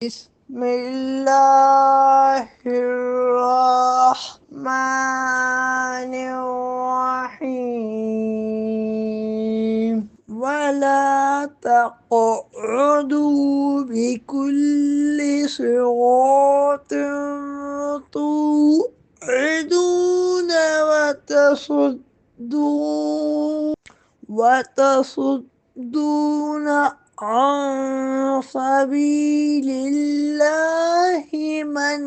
بسم اللہ الرحمن الرحیم ولا تقعدوا بكل صراط توعدون وتصدون عن سبيل الله من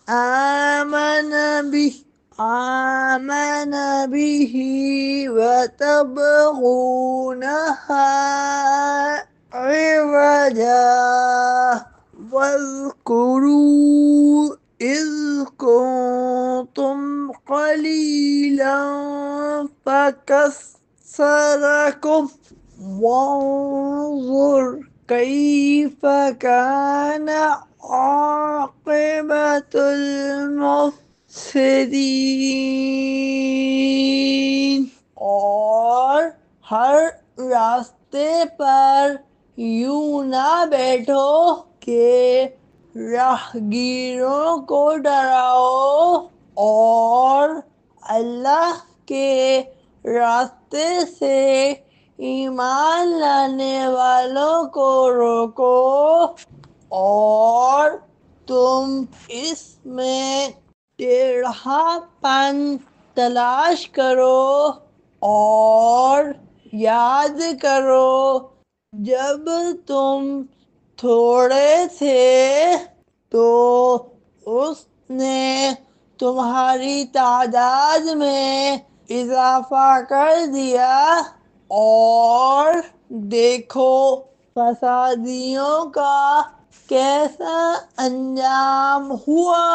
آمن به وتبغونها عوجا واذكروا إذ كنتم قليلا فكثركم وانظر كيف كان عاقبة المفسدين۔ اور ہر راستے پر یوں نہ بیٹھو کہ راہگیروں کو ڈراؤ اور اللہ کے راستے سے ایمان لانے والوں کو روکو، اور تم اس میں ٹیڑھا پن تلاش کرو اور یاد کرو جب تم تھوڑے تھے تو اس نے تمہاری تعداد میں اضافہ کر دیا، اور دیکھو فسادیوں کا کیسا انجام ہوا۔